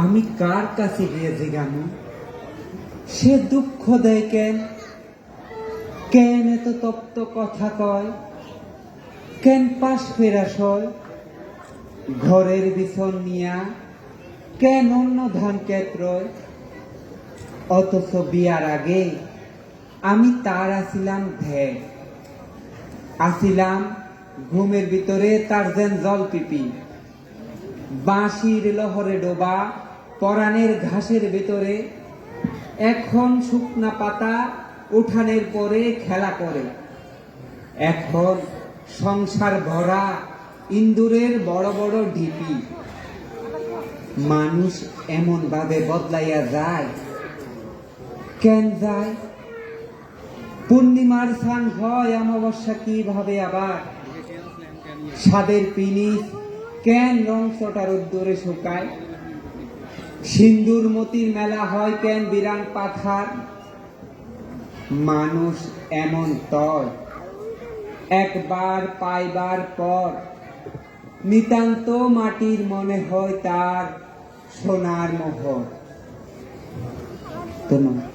আমি কার কাছে গিয়ে জিগানো সে দুঃখ দেয় কেন? কেন এত তপ্ত কথা কয়? কেন পাশ ফেরা সয়? ঘরের বিছন নিয়া কেন অন্য ধান ক্ষেত্রয়? অথচ বিয়ার আগে আমি তার আসিলাম ধ্যান, আসিলাম ঘুমের ভিতরে তার যেন জল পিপি, বাঁশির লহরে ডোবা পরাণের ঘাসের ভিতরে। এখন শুকনা পাতা উঠানের পরে খেলা করে, এখন সংসার ভরা ইন্দুরের বড় বড় ঢিপি। মানুষ এমন ভাবে বদলাইয়া যায়, কেন যায়? পূর্ণিমার স্নান হয় অমাবস্যা কিভাবে আবার? সাদের পিনিস কেন রং চটা রোদ্দুরে শুকায়? সিন্দুর মতির মেলা হয় কেন বিরান পাথার? মানুষ এমন তর, একবার পাইবার পর নিতান্ত মাটির মনে হয় তার সোনার মোহর। ধন্যবাদ।